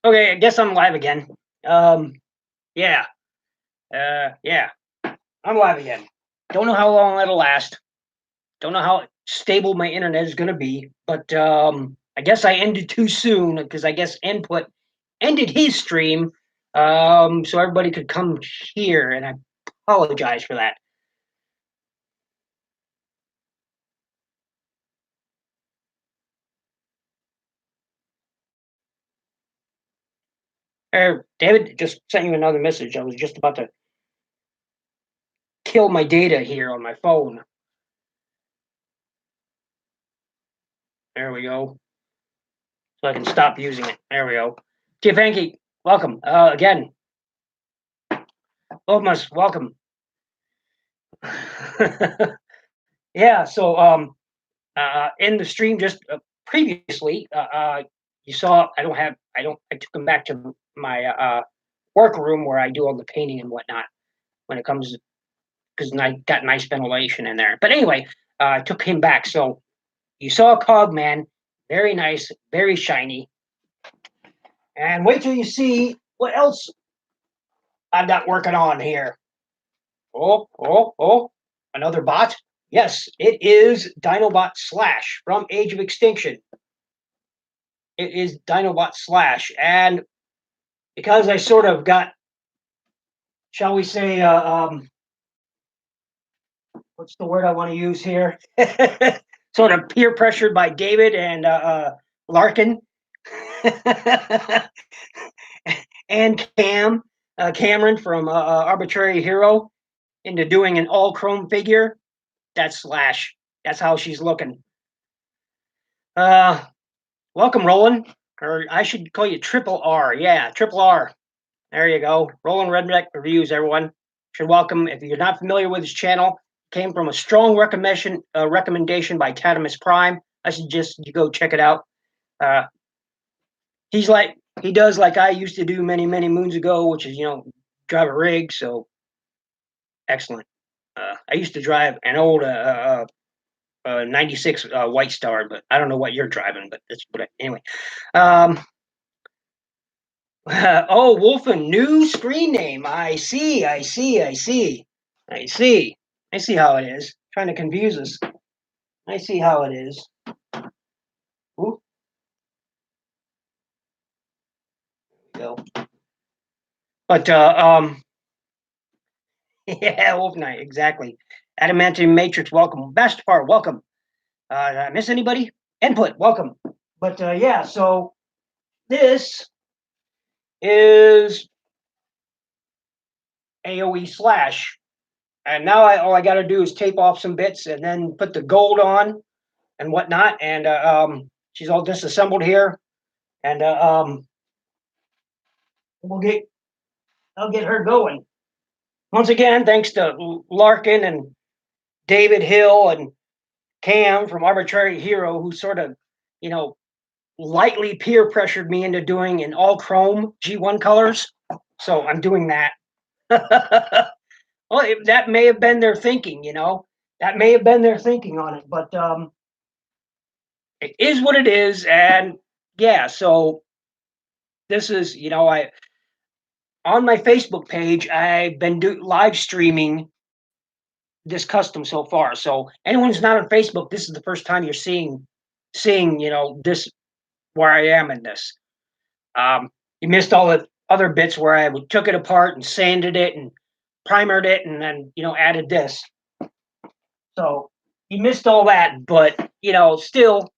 Okay, I guess I'm live again. Um, yeah, yeah, I'm live again. Don't know how long it'll last. Don't know how stable my internet is gonna be, but I guess I ended too soon because I guess Input ended his stream, so everybody could come here, and I apologize for that. David just sent you another message. I was just about to kill my data here on my phone. There we go. So I can stop using it. There we go. Tiafanki, welcome again. Almost welcome. Yeah. So in the stream just previously, you saw I took them back to my work room where I do all the painting and whatnot when it comes because I got nice ventilation in there. But anyway, I took him back. So you saw Cogman, very nice, very shiny. And wait till you see what else I've got working on here. Oh, another bot. Yes, it is Dinobot Slash from Age of Extinction. It is Dinobot Slash. And because I sort of got, shall we say, what's the word I want to use here? Sort of peer pressured by David and Larkin and Cameron from Arbitrary Hero into doing an all chrome figure. That's Slash. That's how she's looking. Welcome, Roland. Or I should call you Triple R. Yeah, Triple R. There you go. Roland Redneck Reviews, everyone. Should welcome. If you're not familiar with his channel, came from a strong recommendation by Tatimus Prime. I suggest you go check it out. He does like I used to do many, many moons ago, which is, drive a rig. So excellent. I used to drive an old 96 White Star, but I don't know what you're driving, but that's what anyway. Oh, Wolfen, new screen name. I see how it is. Trying to confuse us. I see how it is. Ooh, there we go. But yeah, Wolf Knight, exactly. Adamantium Matrix, welcome. Bastard, welcome. Did I miss anybody? Input, welcome. But yeah, so this is AOE Slash. And now all I got to do is tape off some bits and then put the gold on and whatnot. And she's all disassembled here. And I'll get her going. Once again, thanks to Larkin and David Hill and Cam from Arbitrary Hero, who sort of, lightly peer pressured me into doing an all chrome G1 colors. So I'm doing that. Well, that may have been their thinking, that may have been their thinking on it, but it is what it is. And yeah, so this is, on my Facebook page, I've been live streaming this custom so far. So anyone who's not on Facebook, this is the first time you're seeing, this where I am in this. You missed all the other bits where I took it apart and sanded it and primered it and then, added this. So you missed all that, but still,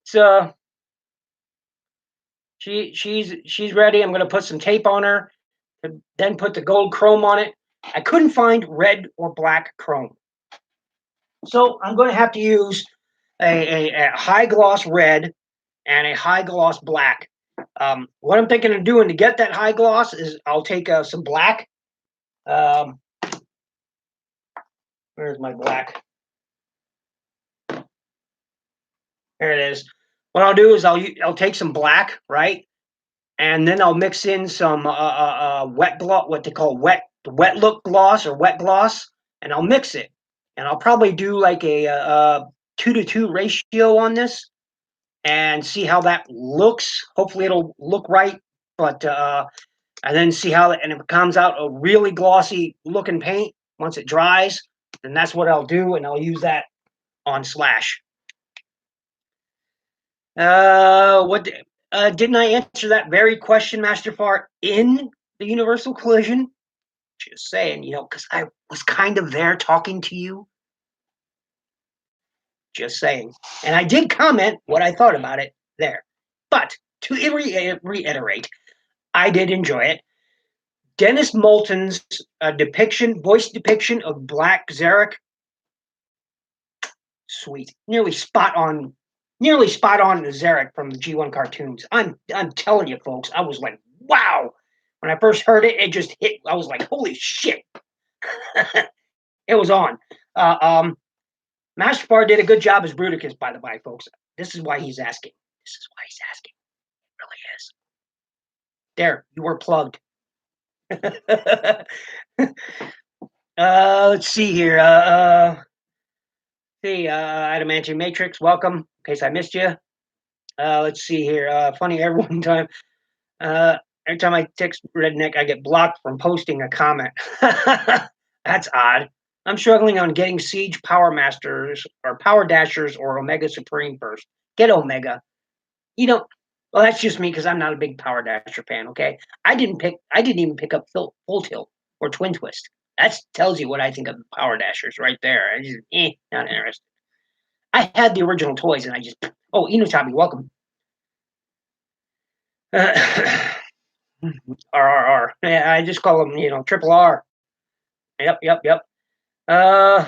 it's she's ready. I'm gonna put some tape on her, then put the gold chrome on it. I couldn't find red or black chrome, so I'm going to have to use a high gloss red and a high gloss black. What I'm thinking of doing to get that high gloss is I'll take some black. Where's my black? There it is. What I'll do is I'll take some black, right, and then I'll mix in some wet gloss, what they call wet look gloss or wet gloss, and I'll mix it, and I'll probably do like a 2-to-2 ratio on this. and see how that looks. Hopefully it'll look right, but and then see how and if it comes out a really glossy looking paint once it dries, then that's what I'll do, and I'll use that on Slash. What didn't I answer that very question, Master Far, in the Universal Collision? Just saying, because I was kind of there talking to you. Just saying. And I did comment what I thought about it there. But to reiterate, I did enjoy it. Dennis Moulton's voice depiction of Black Zarek, sweet, nearly spot on Zarek from the G1 cartoons. I'm telling you, folks, I was like, wow. When I first heard it, it just hit. I was like, holy shit. It was on. Master Bar did a good job as Bruticus, by the by, folks. This is why he's asking. This is why he's asking. It really is. There, you were plugged. Let's see here. Adamantium Matrix, welcome. In case I missed you. Let's see here. Funny every one time. Every time I text Redneck, I get blocked from posting a comment. That's odd. I'm struggling on getting Siege Power Masters or Power Dashers or Omega Supreme first. Get Omega. Well, that's just me because I'm not a big Power Dasher fan. Okay, I didn't even pick up Full Tilt or Twin Twist. That tells you what I think of Power Dashers right there. I just not interested. I had the original toys and I just Inutabi, welcome. RRR. Yeah, I just call them triple R. Yep. I'm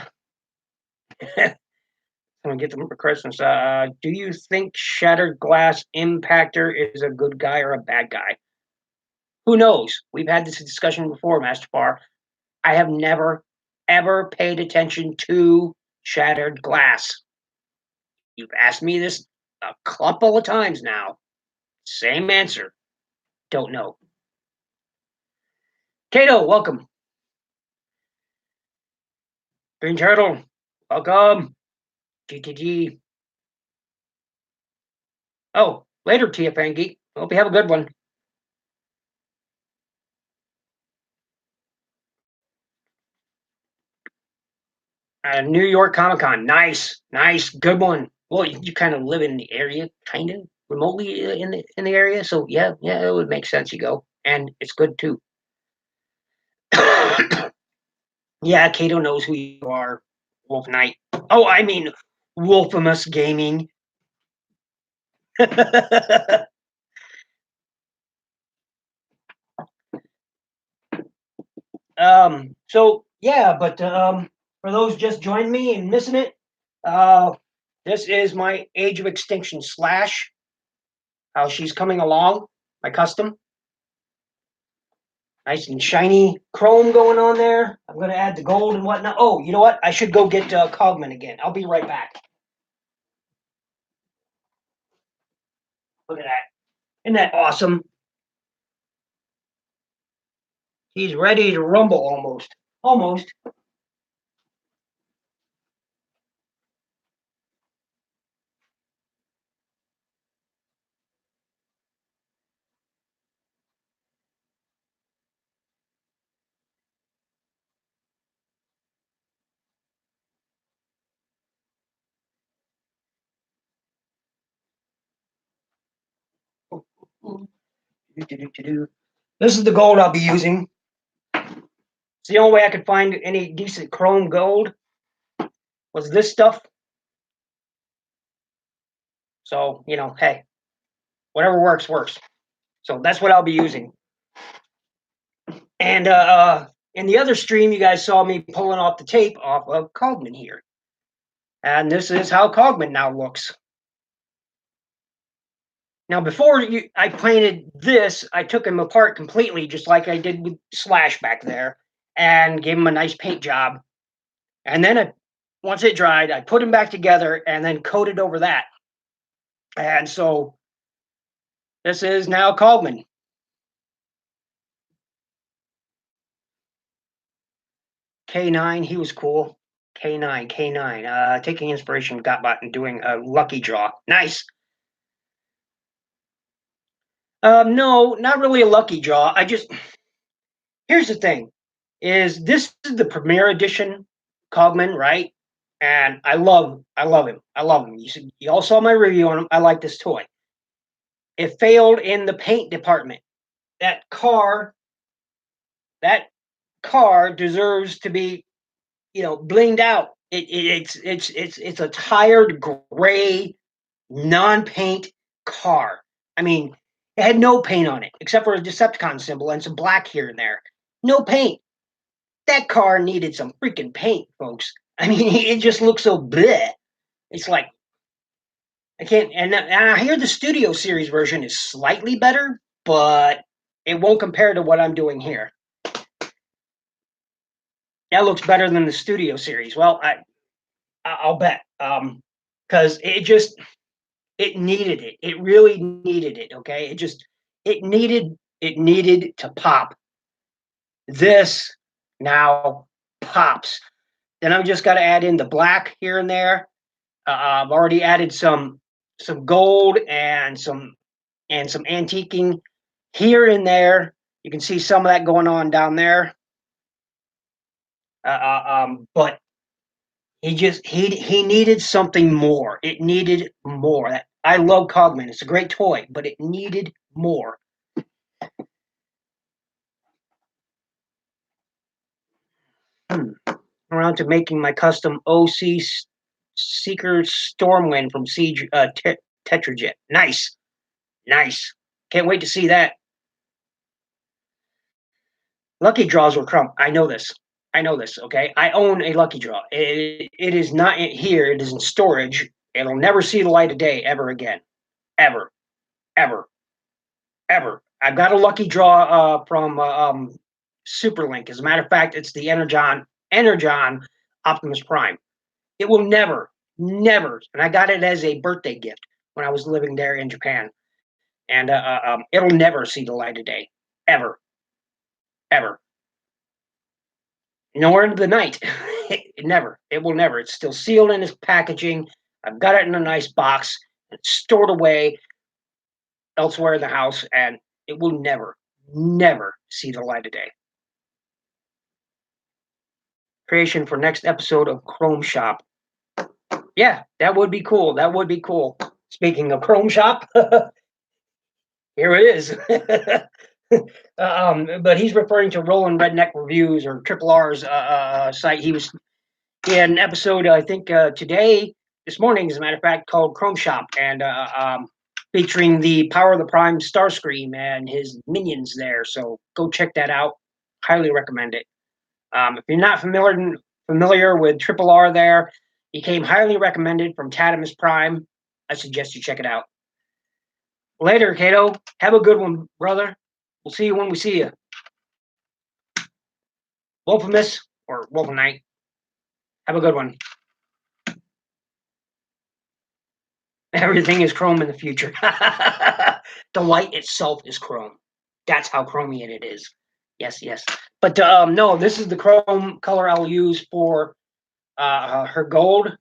gonna get them for Christmas. Do you think Shattered Glass Impactor is a good guy or a bad guy? Who knows? We've had this discussion before, Master Bar. I have never, ever paid attention to Shattered Glass. You've asked me this a couple of times now. Same answer. Don't know. Kato, welcome. Green Turtle, welcome. GTG. Oh, later, TFN Geek. Hope you have a good one. New York Comic Con. Nice, good one. Well, you kind of live in the area, kind of remotely in the area, so yeah, it would make sense you go, and it's good too. Yeah, Kato knows who you are, Wolf Knight. Oh, I mean, Wolfimus Gaming. So yeah, but for those just joined me and missing it, this is my Age of Extinction Slash. How she's coming along, my custom. Nice and shiny chrome going on there. I'm going to add the gold and whatnot. Oh, you know what? I should go get Cogman again. I'll be right back. Look at that. Isn't that awesome? He's ready to rumble almost. Almost. This is the gold I'll be using. It's the only way I could find any decent chrome gold was this stuff. So, hey, whatever works. So that's what I'll be using. And in the other stream, you guys saw me pulling off the tape off of Cogman here. And this is how Cogman now looks. Now, before I painted this, I took him apart completely, just like I did with Slash back there, and gave him a nice paint job. And then once it dried, I put him back together and then coated over that. And so this is now Cogman. K9, he was cool. K9. Taking inspiration from Gotbot and doing a lucky draw. Nice. No, not really a lucky draw. Here's the thing: is this is the Premier Edition Cogman, right? And I love him. I love him. You all saw my review on him. I like this toy. It failed in the paint department. That car, that car deserves to be, blinged out. It's a tired gray non-paint car. I mean, it had no paint on it except for a Decepticon symbol and some black here and there. No paint. That car needed some freaking paint, folks. I mean, it just looks so bleh. It's like I can't. And I hear the Studio Series version is slightly better, but it won't compare to what I'm doing here. That looks better than the Studio Series. Well, I'll bet. Because it needed it. It really needed it. Okay, it needed to pop. This now pops. Then I've just got to add in the black here and there. I've already added some gold and some antiquing here and there. You can see some of that going on down there. But he needed something more. It needed more. I love Cogman. It's a great toy, but it needed more. Around to making my custom OC Seeker Stormwind from Siege Tetrajet. Nice. Can't wait to see that. Lucky draws were crump. I know this. Okay, I own a lucky draw. It is not here. It is in storage. It'll never see the light of day ever again. Ever. I've got a lucky draw from Superlink. As a matter of fact, it's the Energon Optimus Prime. It will never, and I got it as a birthday gift when I was living there in Japan. And it'll never see the light of day. Ever. Nor into the night. It will never. It's still sealed in its packaging. I've got it in a nice box. It's stored away elsewhere in the house, and it will never see the light of day. Creation for next episode of Chrome Shop. Yeah, that would be cool. Speaking of Chrome Shop, here it is. But he's referring to Roland Redneck Reviews or Triple R's site. He had an episode, I think, this morning, as a matter of fact, called Chrome Shop, and featuring the Power of the Prime Starscream and his minions there. So go check that out. Highly recommend it. If you're not familiar with Triple R there, he came highly recommended from Tatimus Prime. I suggest you check it out. Later, Kato. Have a good one, brother. We'll see you when we see you. Wolfimus or Wolfenite. Have a good one. Everything is chrome in the future. The light itself is chrome. That's how chromy it is. Yes. But no, this is the chrome color I'll use for her gold.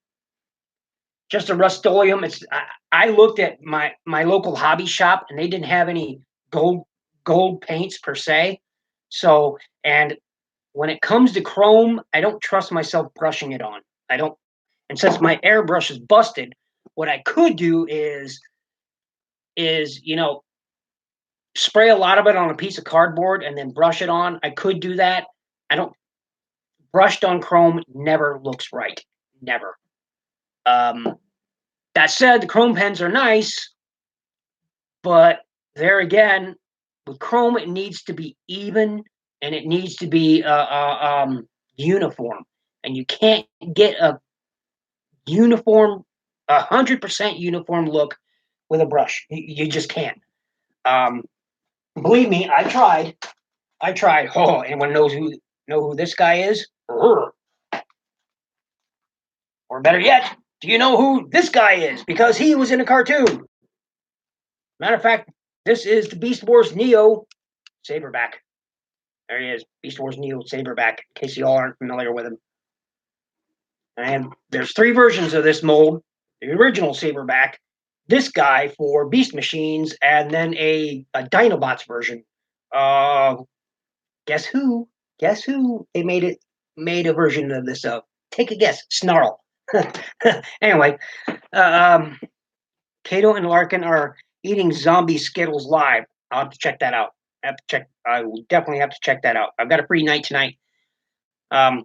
Just a Rust-Oleum. I looked at my local hobby shop, and they didn't have any gold paints per se. So, and when it comes to chrome, I don't trust myself brushing it on. I don't. And since my airbrush is busted, what I could do is spray a lot of it on a piece of cardboard and then brush it on. I could do that. I don't. Brushed on chrome never looks right. Never. That said, the chrome pens are nice, but there again, with chrome, it needs to be even and it needs to be uniform. And you can't get a uniform, 100% uniform look with a brush. You just can't. Believe me, I tried. Oh, anyone know who this guy is? Or better yet, do you know who this guy is? Because he was in a cartoon. Matter of fact, this is the Beast Wars Neo Saberback. There he is, Beast Wars Neo Saberback, in case you all aren't familiar with him. And there's 3 versions of this mold. The original Saberback, this guy for Beast Machines, and then a Dinobots version. Uh, guess who? Guess who? They made a version of this of. Take a guess. Snarl. Anyway, um, Kato and Larkin are eating zombie Skittles live. I'll have to check that out. I have to check. I will definitely have to check that out. I've got a free night tonight. I've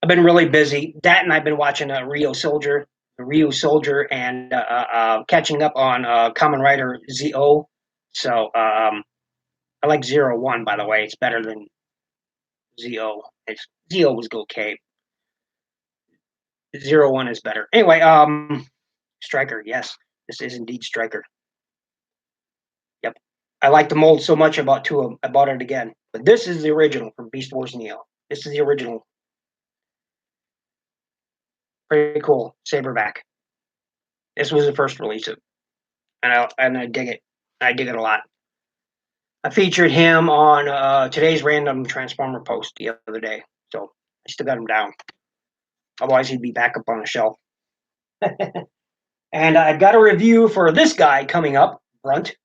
been really busy. That and I've been watching Rio Soldier, and catching up on Kamen Rider ZO. So I like 01, by the way. It's better than ZO. ZO was okay. 01 is better. Anyway, Striker, yes. This is indeed Striker. Yep. I like the mold so much I bought two of them. I bought it again. But this is the original from Beast Wars Neo. This is the original. Pretty cool. Saberback. This was the first release of, and I dig it. I dig it a lot. I featured him on today's random Transformer post the other day, so I still got him down. Otherwise, he'd be back up on the shelf. And I've got a review for this guy coming up, Brunt,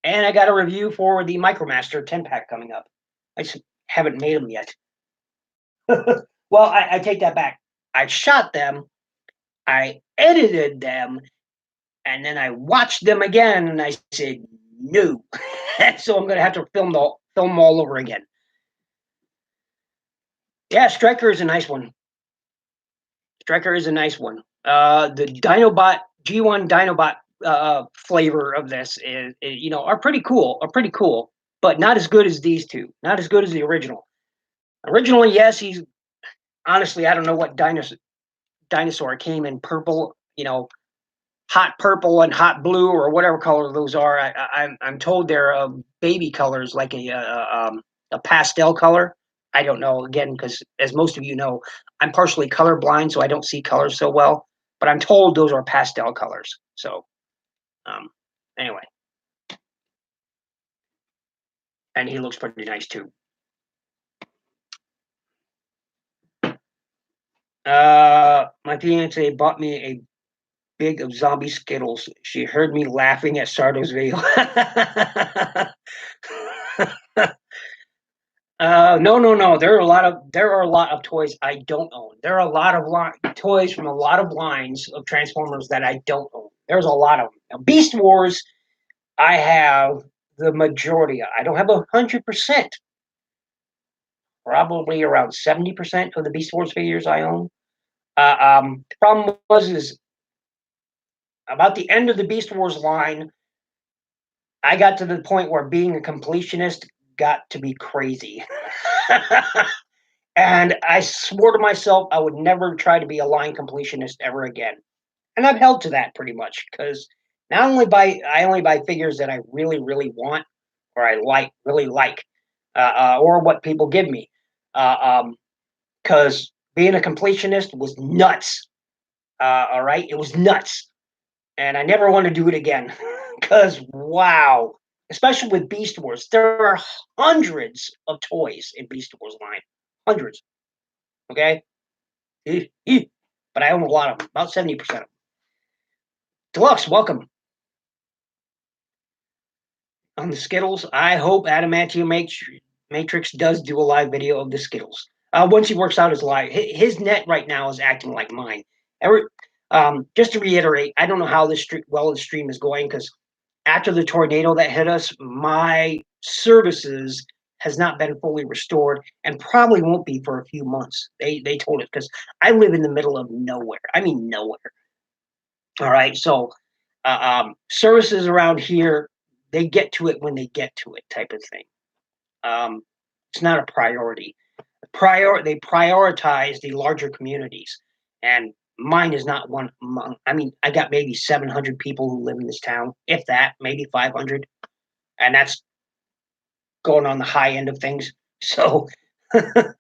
and I got a review for the Micromaster 10-pack coming up. I just haven't made them yet. Well, I take that back. I shot them, I edited them, and then I watched them again, and I said, no. So I'm going to have to film them all over again. Yeah, Striker is a nice one. Striker is a nice one. The Dinobot G1 Dinobot flavor of this is, are pretty cool. But not as good as these two. Not as good as the original. Originally, yes, he's honestly, I don't know what dinosaur came in purple. Hot purple and hot blue or whatever color those are. I'm told they're baby colors, like a pastel color. I don't know, again, because as most of you know, I'm partially colorblind, so I don't see colors so well. But I'm told those are pastel colors. So, anyway, and he looks pretty nice too. My fiance bought me a big of zombie Skittles. She heard me laughing at Sardo's video. No. There are a lot of toys I don't own. There are a lot of toys from a lot of lines of Transformers that I don't own. There's a lot of them. Now, Beast Wars, I have the majority. I don't have 100%. Probably around 70% of the Beast Wars figures I own. The problem is about the end of the Beast Wars line, I got to the point where being a completionist got to be crazy. And I swore to myself I would never try to be a line completionist ever again. And I've held to that pretty much, because I only buy figures that I really, really want, or I really like, or what people give me. Because being a completionist was nuts. All right, it was nuts, and I never want to do it again. Because wow, especially with Beast Wars, there are hundreds of toys in Beast Wars line, hundreds. Okay, but I own a lot of them, about 70% of them. Deluxe, welcome. On the Skittles, I hope Adamantium Matrix does do a live video of the Skittles. Once he works out his live, his net right now is acting like mine. Just to reiterate, I don't know how the stream is going, because after the tornado that hit us, my services has not been fully restored, and probably won't be for a few months. They told us, because I live in the middle of nowhere. I mean nowhere. All right, so services around here, they get to it when they get to it, type of thing. It's not a priority. They prioritize the larger communities, and mine is not one among. I mean, I got maybe 700 people who live in this town, if that, maybe 500, and that's going on the high end of things. So I'm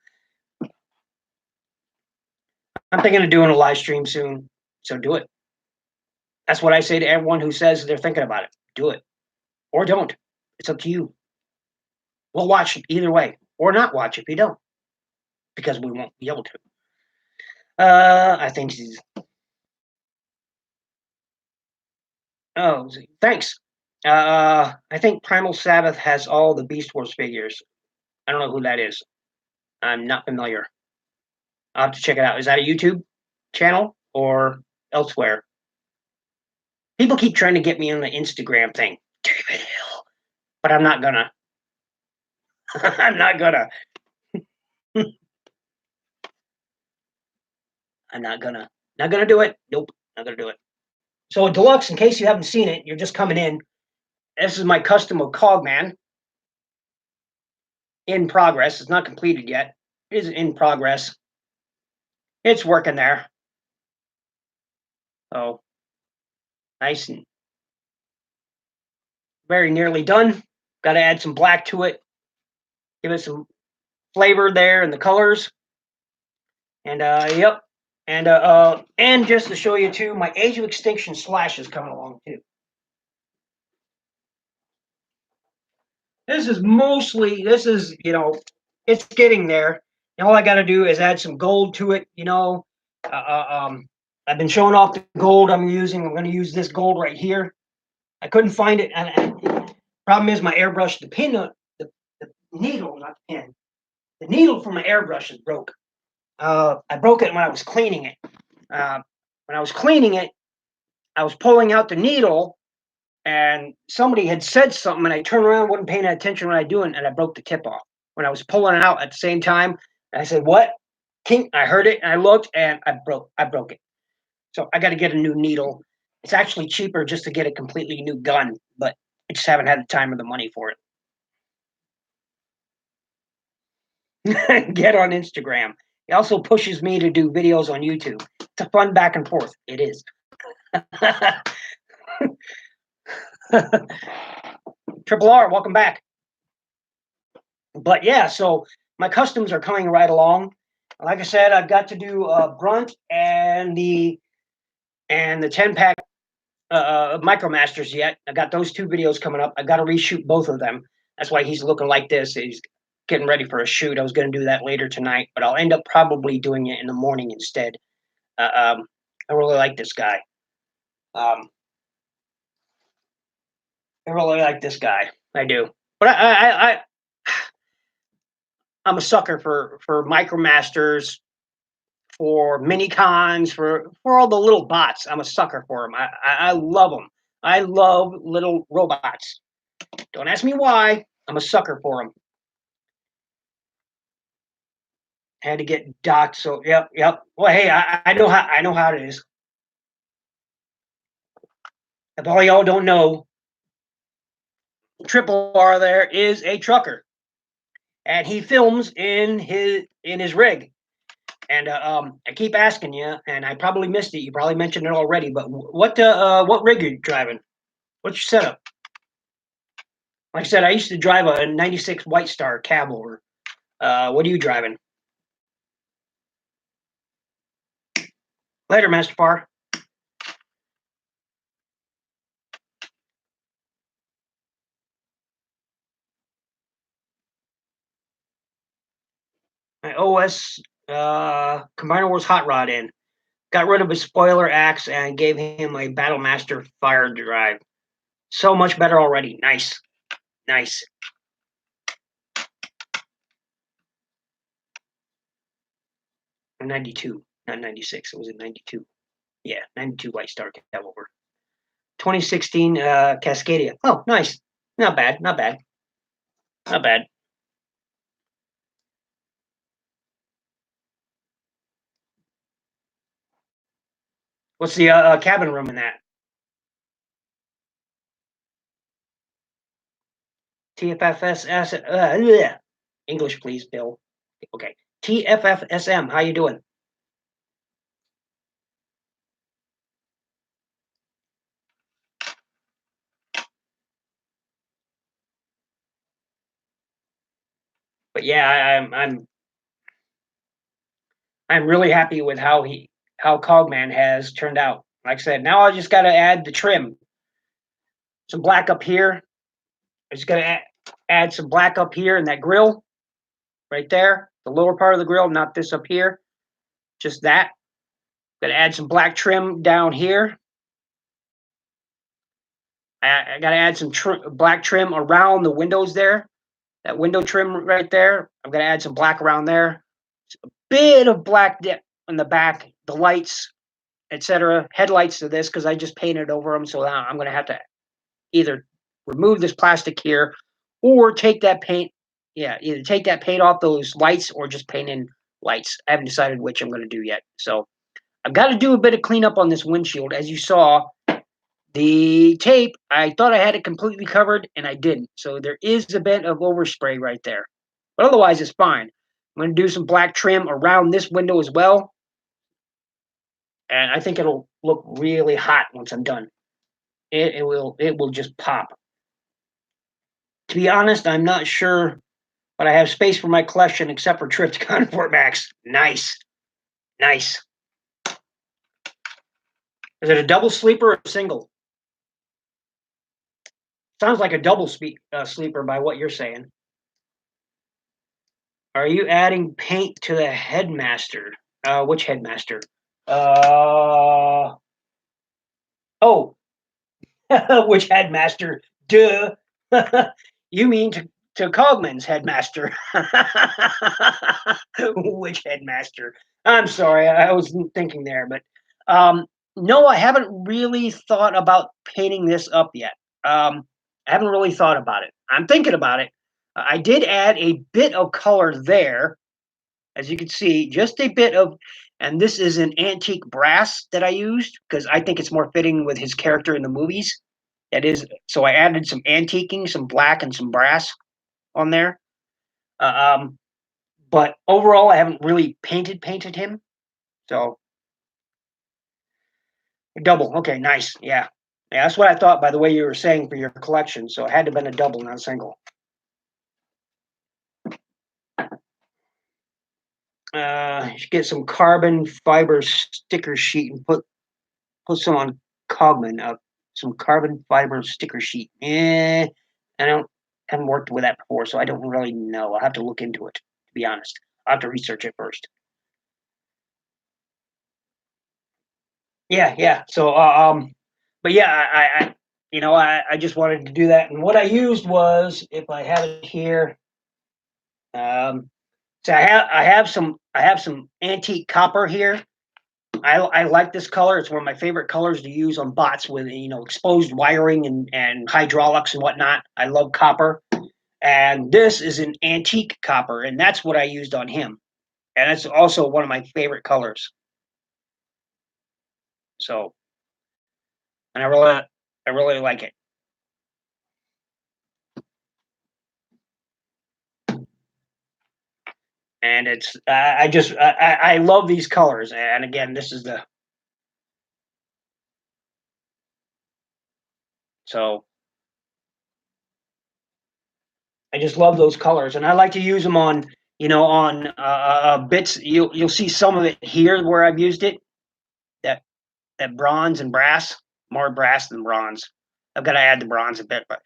thinking of doing a live stream soon. So do it. That's what I say to everyone who says they're thinking about it. Do it, or don't. It's up to you. We'll watch either way, or not watch if you don't, because we won't be able to. I think Oh, thanks. I think Primal Sabbath has all the Beast Wars figures. I don't know who that is. I'm not familiar. I'll have to check it out. Is that a YouTube channel or elsewhere? People keep trying to get me on the Instagram thing, David Hill, but I'm not gonna. I'm not gonna. I'm not gonna. Not gonna do it. Nope. Not gonna do it. So deluxe, in case you haven't seen it, you're just coming in. This is my custom of Cogman in progress. It's not completed yet. It is in progress. It's working there. Oh, nice and very nearly done. Got to add some black to it. Give it some flavor there and the colors. And yep. And just to show you too, my Age of Extinction Slash is coming along too. This is it's getting there. And all I got to do is add some gold to it. I've been showing off the gold I'm using. I'm going to use this gold right here. I couldn't find it, and problem is my airbrush, the needle, not the pin, the needle for my airbrush is broke. I broke it when I was cleaning it. When I was cleaning it, I was pulling out the needle, and somebody had said something, and I turned around, wasn't paying attention what I was doing, and I broke the tip off. When I was pulling it out at the same time, I said, "What?" King, I heard it, and I looked, and I broke it. So I got to get a new needle. It's actually cheaper just to get a completely new gun, but I just haven't had the time or the money for it. Get on Instagram. It also pushes me to do videos on YouTube. It's a fun back and forth. It is. Triple R, welcome back. But yeah, so my customs are coming right along. Like I said, I've got to do Brunt and the 10-pack Micromasters yet. I got those 2 videos coming up. I got to reshoot both of them. That's why he's looking like this. He's getting ready for a shoot. I was going to do that later tonight, but I'll end up probably doing it in the morning instead. I really like this guy. I really like this guy. I do. But I'm a sucker for Micromasters, for mini cons, for all the little bots. I'm a sucker for them. I love them. I love little robots. Don't ask me why. I'm a sucker for them. Had to get docked. So yep. Well, hey, I know how it is. If all y'all don't know, Triple R there is a trucker, and he films in his rig. And I keep asking you, and I probably missed it. You probably mentioned it already, but what rig are you driving? What's your setup? Like I said, I used to drive a '96 White Star cab over. What are you driving? Later, Master Par. My OS Combiner Wars Hot Rod in. Got rid of his spoiler axe and gave him a Battlemaster fire drive. So much better already. Nice. 92, not 96. It was in 92. Yeah, 92 White Star cab over. 2016 Cascadia. Oh, nice. Not bad. What's the cabin room in that? TFFS. English, please, Bill. Okay. TFFSM. How you doing? But yeah, I'm really happy with how Cogman has turned out. Like I said, now I just got to add the trim. Some black up here. I just got to add some black up here in that grill, right there, the lower part of the grill, not this up here. Just that. Got to add some black trim down here. I got to add some black trim around the windows there. That window trim right there. I'm going to add some black around there. Bit of black dip in the back, the lights, etc. Headlights to this because I just painted over them. So now I'm going to have to either remove this plastic here or take that paint. Yeah, either take that paint off those lights or just paint in lights. I haven't decided which I'm going to do yet. So I've got to do a bit of cleanup on this windshield. As you saw, the tape, I thought I had it completely covered, and I didn't. So there is a bit of overspray right there. But otherwise, it's fine. I'm going to do some black trim around this window as well. And I think it'll look really hot once I'm done. It will just pop. To be honest, I'm not sure, but I have space for my collection except for Triptychon Fort Max. Nice. Nice. Is it a double sleeper or a single? Sounds like a double sleeper by what you're saying. Are you adding paint to the headmaster? Which headmaster? Oh, which headmaster? Duh. You mean to Cogman's headmaster? Which headmaster? I'm sorry, I was thinking there, but no, I haven't really thought about painting this up yet. I haven't really thought about it. I'm thinking about it. I did add a bit of color there, as you can see, just a bit of, and this is an antique brass that I used because I think it's more fitting with his character in the movies. That is, so I added some antiquing, some black and some brass on there. Uh, um, but overall, I haven't really painted him. So double, okay, nice, yeah, yeah. That's what I thought by the way you were saying for your collection. So it had to have been a double, not a single. You should get some carbon fiber sticker sheet and put some on Cogman. Some carbon fiber sticker sheet. I haven't worked with that before, so I don't really know. I'll have to look into it. To be honest, I'll have to research it first. Yeah, yeah. So, but yeah, I just wanted to do that, and what I used was, if I have it here, um, so I have some antique copper here. I like this color. It's one of my favorite colors to use on bots with exposed wiring and hydraulics and whatnot. I love copper, and this is an antique copper, and that's what I used on him, and it's also one of my favorite colors. So, and I really like it. And it's I love these colors. And again, this is the so I just love those colors, and I like to use them on on bits. You'll see some of it here where I've used it. That that bronze and brass, more brass than bronze. I've got to add the bronze a bit, but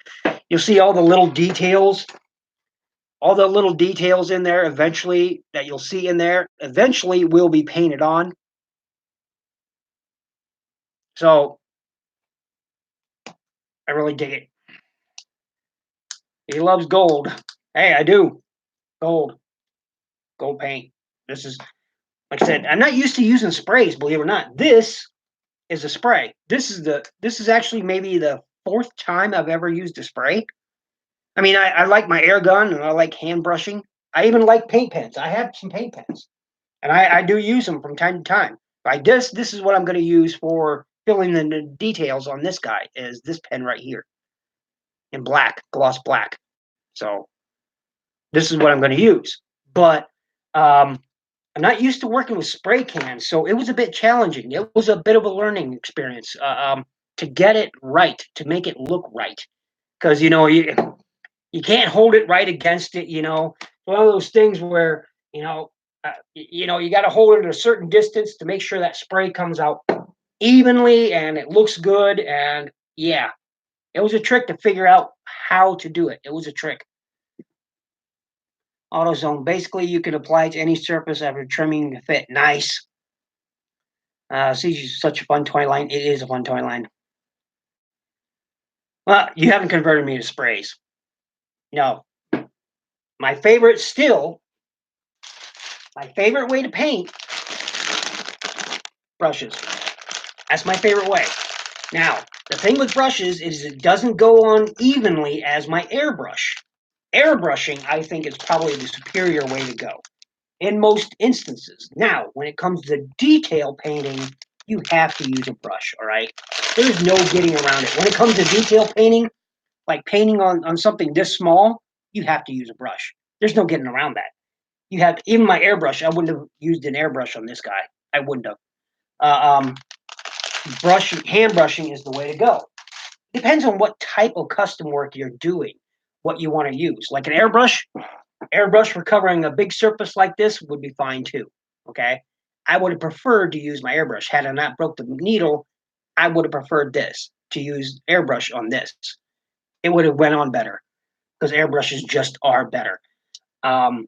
you'll see all the little details in there. Eventually, that you'll see in there, eventually will be painted on. So I really dig it. He loves gold. Hey, I do. Gold, gold paint. This is, like I said, I'm not used to using sprays, believe it or not. This is a spray. This is actually maybe the fourth time I've ever used a spray. I mean, I like my air gun and I like hand brushing. I even like paint pens. I have some paint pens, and I do use them from time to time. Like this is what I'm going to use for filling in the details on this guy. Is this pen right here in black, gloss black. So this is what I'm going to use. But I'm not used to working with spray cans, so it was a bit challenging. It was a bit of a learning experience to get it right, to make it look right, because you can't hold it right against it. One of those things where you got to hold it at a certain distance to make sure that spray comes out evenly and it looks good. And yeah, it was a trick to figure out how to do it. It was a trick. AutoZone. Basically, you can apply it to any surface after trimming to fit. Nice. See, such a fun toy line. It is a fun toy line. Well, you haven't converted me to sprays. No. My favorite still, my favorite way to paint, brushes. That's my favorite way. Now, the thing with brushes is it doesn't go on evenly as my airbrush. Airbrushing, I think, is probably the superior way to go in most instances. Now, when it comes to detail painting, you have to use a brush, all right? There's no getting around it. When it comes to detail painting, like painting on something this small, you have to use a brush. There's no getting around that. You have, even my airbrush, I wouldn't have used an airbrush on this guy. I wouldn't have. Uh, um, hand brushing is the way to go. Depends on what type of custom work you're doing, what you want to use. Like an airbrush for covering a big surface like this would be fine too. Okay, I would have preferred to use my airbrush. Had I not broke the needle, I would have preferred this to use airbrush on this. It would have went on better because airbrushes just are better. Um,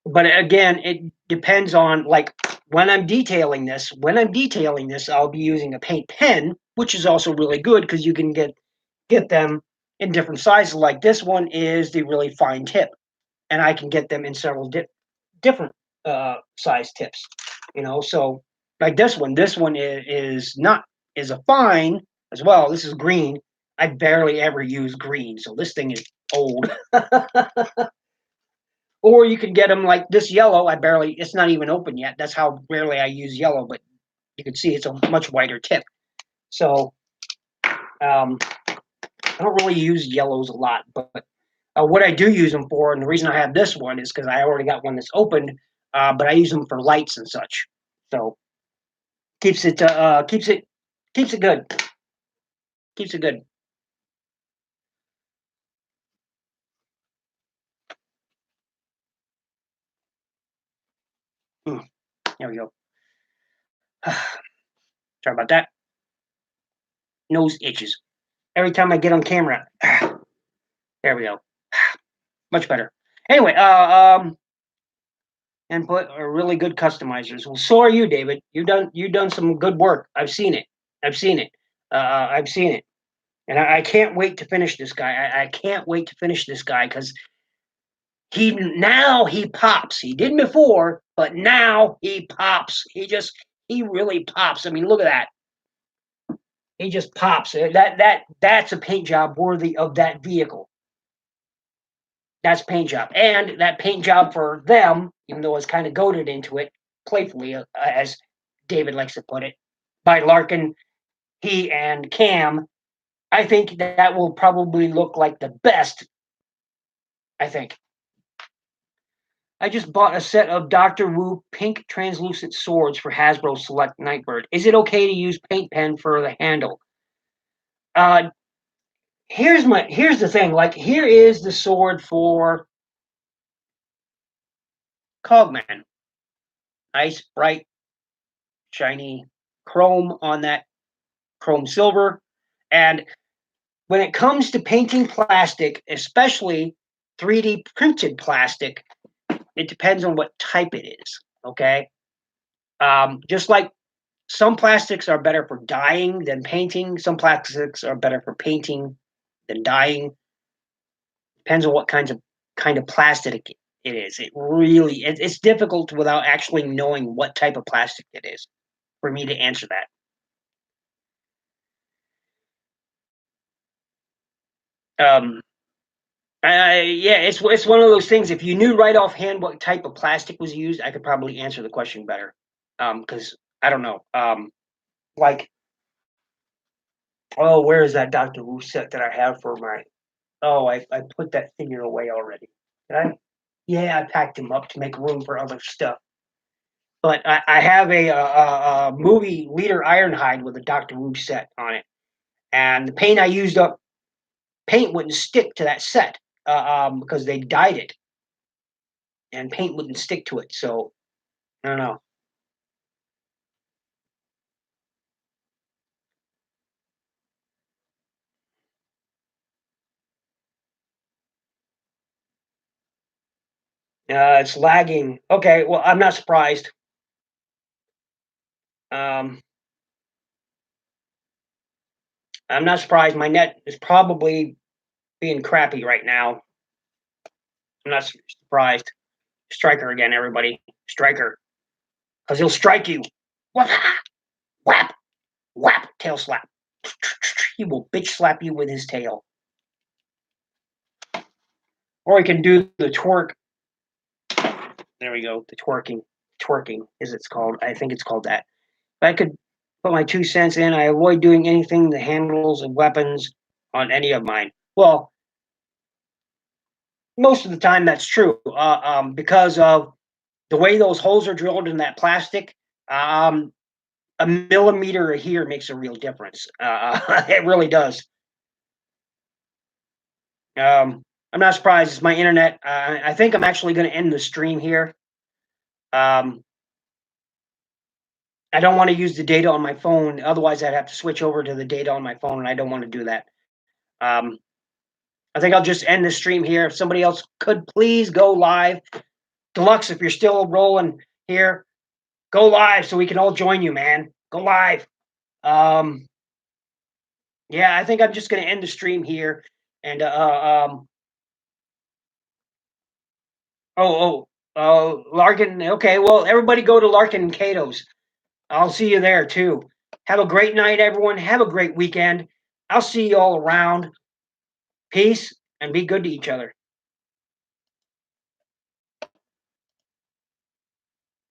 but again, it depends on like when I'm detailing this. When I'm detailing this, I'll be using a paint pen, which is also really good because you can get them in different sizes. Like this one is the really fine tip, and I can get them in several different size tips. So like this one is not is a fine as well. This is green. I barely ever use green, so this thing is old. Or you can get them like this yellow. It's not even open yet. That's how rarely I use yellow, but you can see it's a much wider tip. So um, I don't really use yellows a lot, but what I do use them for, and the reason I have this one is because I already got one that's opened, but I use them for lights and such. So keeps it keeps it good. Keeps it good. Mm, there we go. Sorry about that. Nose itches every time I get on camera. There we go. Much better. Anyway, and put are really good customizers. Well, so are you, David. You've done some good work. I've seen it. I've seen it. I've seen it, and I can't wait to finish this guy. I can't wait to finish this guy because he pops. He didn't before, but now he pops. He really pops. I mean, look at that. He just pops. That's a paint job worthy of that vehicle. That's paint job, and that paint job for them, even though it's kind of goaded into it playfully, as David likes to put it, by Larkin, he and Cam. I think that will probably look like the best. I think. I just bought a set of Doctor Wu pink translucent swords for Hasbro Select Nightbird. Is it okay to use paint pen for the handle? Uh, here's the thing. Like here is the sword for Cogman. Nice, bright, shiny chrome on that chrome silver. And when it comes to painting plastic, especially 3D printed plastic, it depends on what type it is. Okay. Just like some plastics are better for dyeing than painting, some plastics are better for painting than dyeing. Depends on what kind of plastic it is. It's difficult without actually knowing what type of plastic it is for me to answer that. Yeah, it's one of those things. If you knew right offhand what type of plastic was used, I could probably answer the question better. Because I don't know. Like, oh, where is that Doctor Who set that I have for my? Oh, I put that figure away already. Did I? Yeah, I packed him up to make room for other stuff. But I have a movie leader Ironhide with a Doctor Who set on it, and the paint I used up, paint wouldn't stick to that set because they dyed it, and paint wouldn't stick to it. So I don't know. It's lagging. Okay, well, I'm not surprised. Um, I'm not surprised. My net is probably being crappy right now. I'm not surprised. Striker again, everybody. Striker. Because he'll strike you. Whap, whap, whap, tail slap. He will bitch slap you with his tail. Or he can do the twerk. There we go. The twerking. Twerking is it's called. I think it's called that. If I could put my 2 cents in, I avoid doing anything the handles and weapons on any of mine. Well, most of the time that's true. Because of the way those holes are drilled in that plastic, a millimeter here makes a real difference. It really does. I'm not surprised. It's my internet. I think I'm actually going to end the stream here. Um, I don't want to use the data on my phone. Otherwise, I'd have to switch over to the data on my phone, and I don't want to do that. I think I'll just end the stream here. If somebody else could please go live. Deluxe, if you're still rolling here, go live so we can all join you, man. Go live. Yeah, I think I'm just going to end the stream here. And Larkin. Okay, well, everybody go to Larkin and Cato's. I'll see you there too. Have a great night, everyone. Have a great weekend. I'll see you all around. Peace and be good to each other.